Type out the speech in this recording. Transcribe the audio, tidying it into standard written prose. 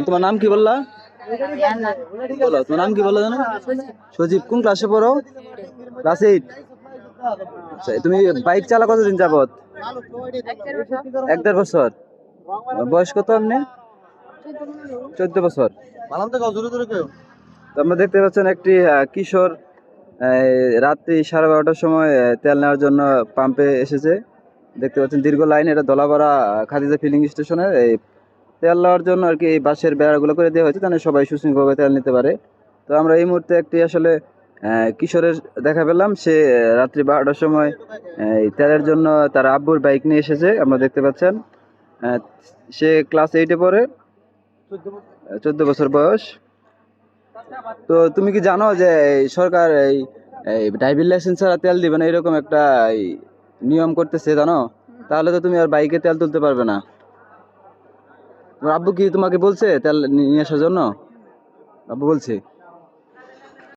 তোমার নাম কি বললা? বলো তোমার নাম কি বললা জানো? সজীব। কোন ক্লাসে পড়ো? ক্লাস 8। আচ্ছা, তুমি বাইক চালা কতদিন যাবত? 1.5 বছর। বয়স কত আপনি? 14 বছর। তো আমরা দেখতে পাচ্ছেন একটি কিশোর রাত্রি 12:30টার সময় তেল নেওয়ার জন্য পাম্পে এসেছে। দেখতে পাচ্ছেন দীর্ঘ লাইন, এটা ধলাপাড়া খাদিজা ফিলিং স্টেশনে। এই তেল নেওয়ার জন্য আর কি এই বাসের বেড়াগুলো করে দেওয়া হয়েছে, যেন সবাই সুশৃঙ্খলভাবে তেল নিতে পারে। তো আমরা এই মুহূর্তে একটি আসলে কিশোরের দেখা পেলাম। সে রাত্রি 12টার সময় এই তেলের জন্য তার আব্বুর বাইক নিয়ে এসেছে। আমরা দেখতে পাচ্ছেন সে ক্লাস 8-এ পড়ে, 14 বছর বয়স। তো তুমি কি জানো যে এই সরকার এই ড্রাইভিং লাইসেন্স ছাড়া তেল দিবে না, এরকম একটা নিয়ম করতেছে জানো? তাহলে তো তুমি আর বাইকে তেল তুলতে পারবে না। তোমার আব্বু কি তোমাকে বলছে তেল নিয়ে আসার জন্য? আব্বু বলছে?